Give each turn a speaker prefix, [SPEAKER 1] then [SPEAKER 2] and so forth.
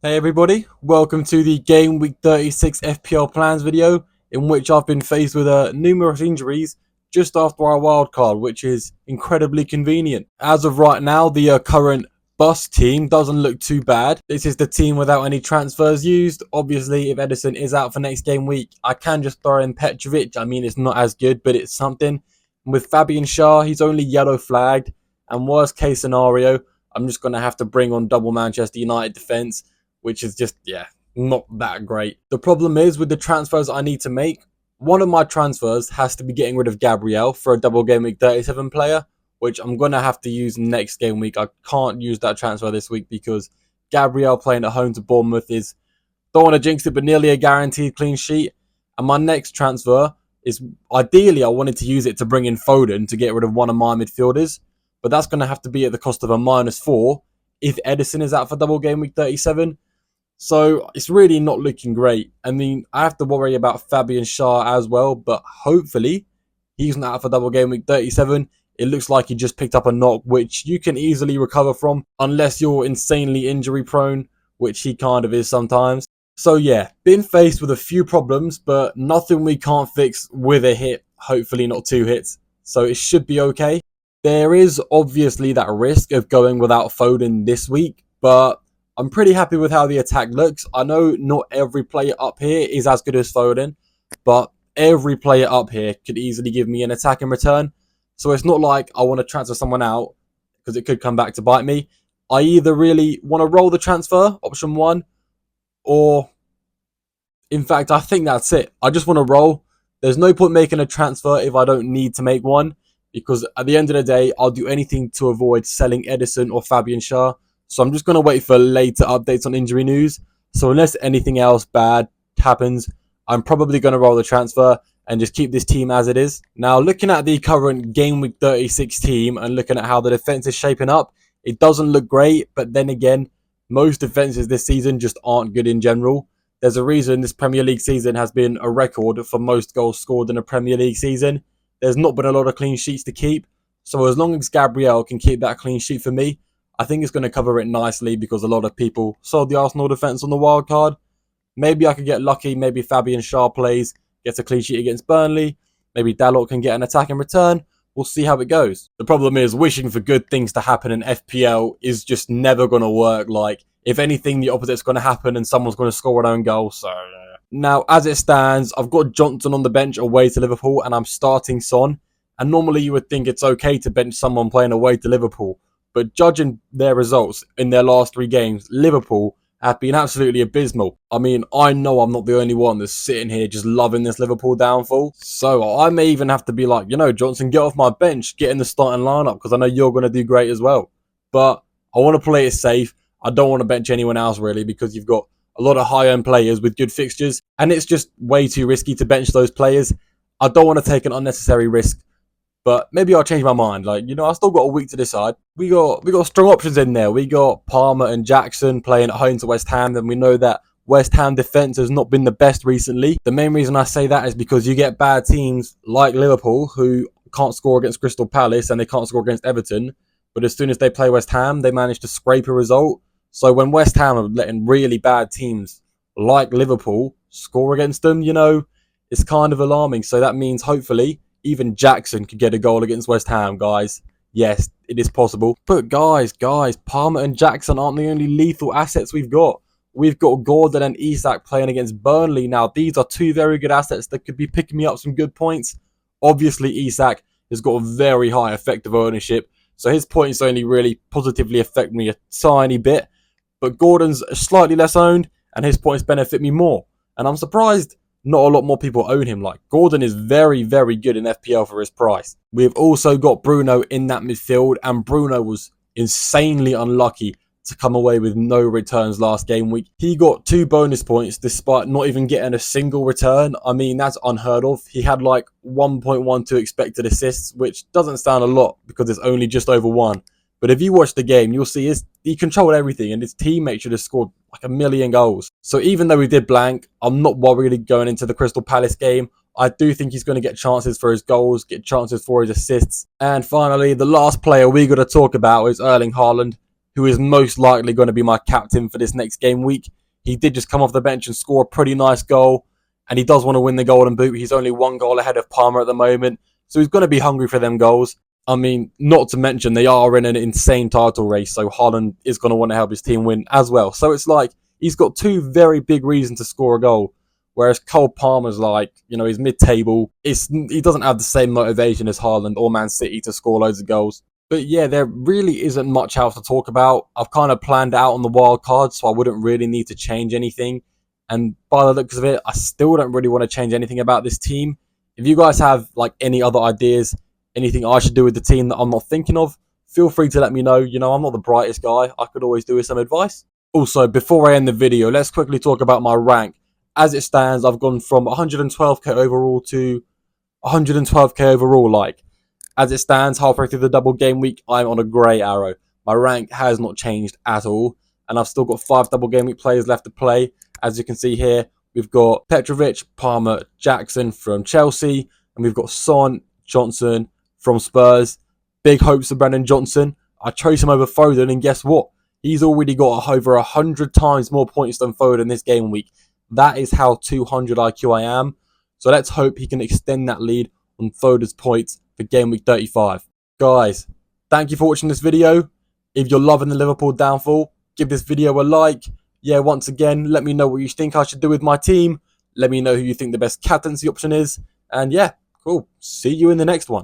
[SPEAKER 1] Hey everybody, welcome to the Game Week 36 FPL plans video, in which I've been faced with numerous injuries just after our wildcard, which is incredibly convenient. As of right now, the current bust team doesn't look too bad. This is the team without any transfers used. Obviously, if Edison is out for next game week, I can just throw in Petrovic. I mean, it's not as good, but it's something. With Fabian Schär, he's only yellow flagged, and worst case scenario, I'm just going to have to bring on double Manchester United defence, which is just, not that great. The problem is with the transfers I need to make, one of my transfers has to be getting rid of Gabriel for a double game week 37 player, which I'm going to have to use next game week. I can't use that transfer this week because Gabriel playing at home to Bournemouth is, don't want to jinx it, but nearly a guaranteed clean sheet. And my next transfer is, ideally, I wanted to use it to bring in Foden to get rid of one of my midfielders, but that's going to have to be at the cost of a -4 if Edison is out for double game week 37. So it's really not looking great. I mean, I have to worry about Fabian Schär as well, but hopefully he's not out for double game week 37. It looks like he just picked up a knock, which you can easily recover from unless you're insanely injury prone, which he kind of is sometimes. So yeah, been faced with a few problems, but nothing we can't fix with a hit. Hopefully not 2 hits. So it should be okay. There is obviously that risk of going without Foden this week, but I'm pretty happy with how the attack looks. I know not every player up here is as good as Foden, but every player up here could easily give me an attack in return. So it's not like I want to transfer someone out because it could come back to bite me. I either really want to roll the transfer, option 1, or in fact, I think that's it. I just want to roll. There's no point making a transfer if I don't need to make one, because at the end of the day, I'll do anything to avoid selling Edison or Fabian Schär. So I'm just going to wait for later updates on injury news. So unless anything else bad happens, I'm probably going to roll the transfer and just keep this team as it is. Now, looking at the current Game Week 36 team and looking at how the defense is shaping up, it doesn't look great. But then again, most defenses this season just aren't good in general. There's a reason this Premier League season has been a record for most goals scored in a Premier League season. There's not been a lot of clean sheets to keep. So as long as Gabriel can keep that clean sheet for me, I think it's going to cover it nicely, because a lot of people sold the Arsenal defence on the wild card. Maybe I could get lucky. Maybe Fabian Schär plays, gets a clean sheet against Burnley. Maybe Dalot can get an attack in return. We'll see how it goes. The problem is, wishing for good things to happen in FPL is just never going to work. Like, if anything, the opposite's going to happen and someone's going to score an own goal. So now, as it stands, I've got Johnson on the bench away to Liverpool, and I'm starting Son. And normally you would think it's okay to bench someone playing away to Liverpool. But judging their results in their last 3 games, Liverpool have been absolutely abysmal. I mean, I know I'm not the only one that's sitting here just loving this Liverpool downfall. So I may even have to be like, Johnson, get off my bench, get in the starting lineup, because I know you're going to do great as well. But I want to play it safe. I don't want to bench anyone else, really, because you've got a lot of high-end players with good fixtures, and it's just way too risky to bench those players. I don't want to take an unnecessary risk. But maybe I'll change my mind. I still got a week to decide. We got strong options in there. We got Palmer and Jackson playing at home to West Ham. And we know that West Ham defence has not been the best recently. The main reason I say that is because you get bad teams like Liverpool who can't score against Crystal Palace and they can't score against Everton. But as soon as they play West Ham, they manage to scrape a result. So when West Ham are letting really bad teams like Liverpool score against them, it's kind of alarming. So that means hopefully even Jackson could get a goal against West Ham, guys. Yes, it is possible. But guys, Palmer and Jackson aren't the only lethal assets we've got. We've got Gordon and Isak playing against Burnley. Now, these are 2 very good assets that could be picking me up some good points. Obviously, Isak has got a very high effective ownership, so his points only really positively affect me a tiny bit. But Gordon's slightly less owned, and his points benefit me more. And I'm surprised not a lot more people own him. Like, Gordon is very, very good in FPL for his price. We've also got Bruno in that midfield, and Bruno was insanely unlucky to come away with no returns last game week. He got 2 bonus points despite not even getting a single return. I mean, that's unheard of. He had like 1.12 expected assists, which doesn't sound a lot because it's only just over 1. But if you watch the game, you'll see he controlled everything, and his teammate should have scored like 1 million goals. So even though we did blank, I'm not worried going into the Crystal Palace game. I do think he's going to get chances for his goals, get chances for his assists. And finally, the last player we got to talk about is Erling Haaland. who is most likely going to be my captain for this next game week. He did just come off the bench and score a pretty nice goal, and he does want to win the Golden Boot. He's only 1 goal ahead of Palmer at the moment, so he's going to be hungry for them goals. I mean, not to mention they are in an insane title race, so Haaland is going to want to help his team win as well. So it's like he's got two very big reasons to score a goal, whereas Cole Palmer's like, he's mid-table. He doesn't have the same motivation as Haaland or Man City to score loads of goals. But yeah, there really isn't much else to talk about. I've kind of planned out on the wild card, so I wouldn't really need to change anything. And by the looks of it, I still don't really want to change anything about this team. If you guys have like any other ideas, anything I should do with the team that I'm not thinking of, feel free to let me know. I'm not the brightest guy. I could always do with some advice. Also, before I end the video, let's quickly talk about my rank. As it stands, I've gone from 112k overall to 112k overall. As it stands, halfway through the double game week, I'm on a grey arrow. My rank has not changed at all, and I've still got 5 double game week players left to play. As you can see here, we've got Petrovic, Palmer, Jackson from Chelsea, and we've got Son, Johnson from Spurs. Big hopes for Brennan Johnson. I chose him over Foden, and guess what? He's already got over 100 times more points than Foden this game week. That is how 200 IQ I am. So let's hope he can extend that lead on Foden's points for game week 35. Guys, thank you for watching this video. If you're loving the Liverpool downfall, give this video a like. Yeah, once again, let me know what you think I should do with my team. Let me know who you think the best captaincy option is. And yeah, cool. See you in the next one.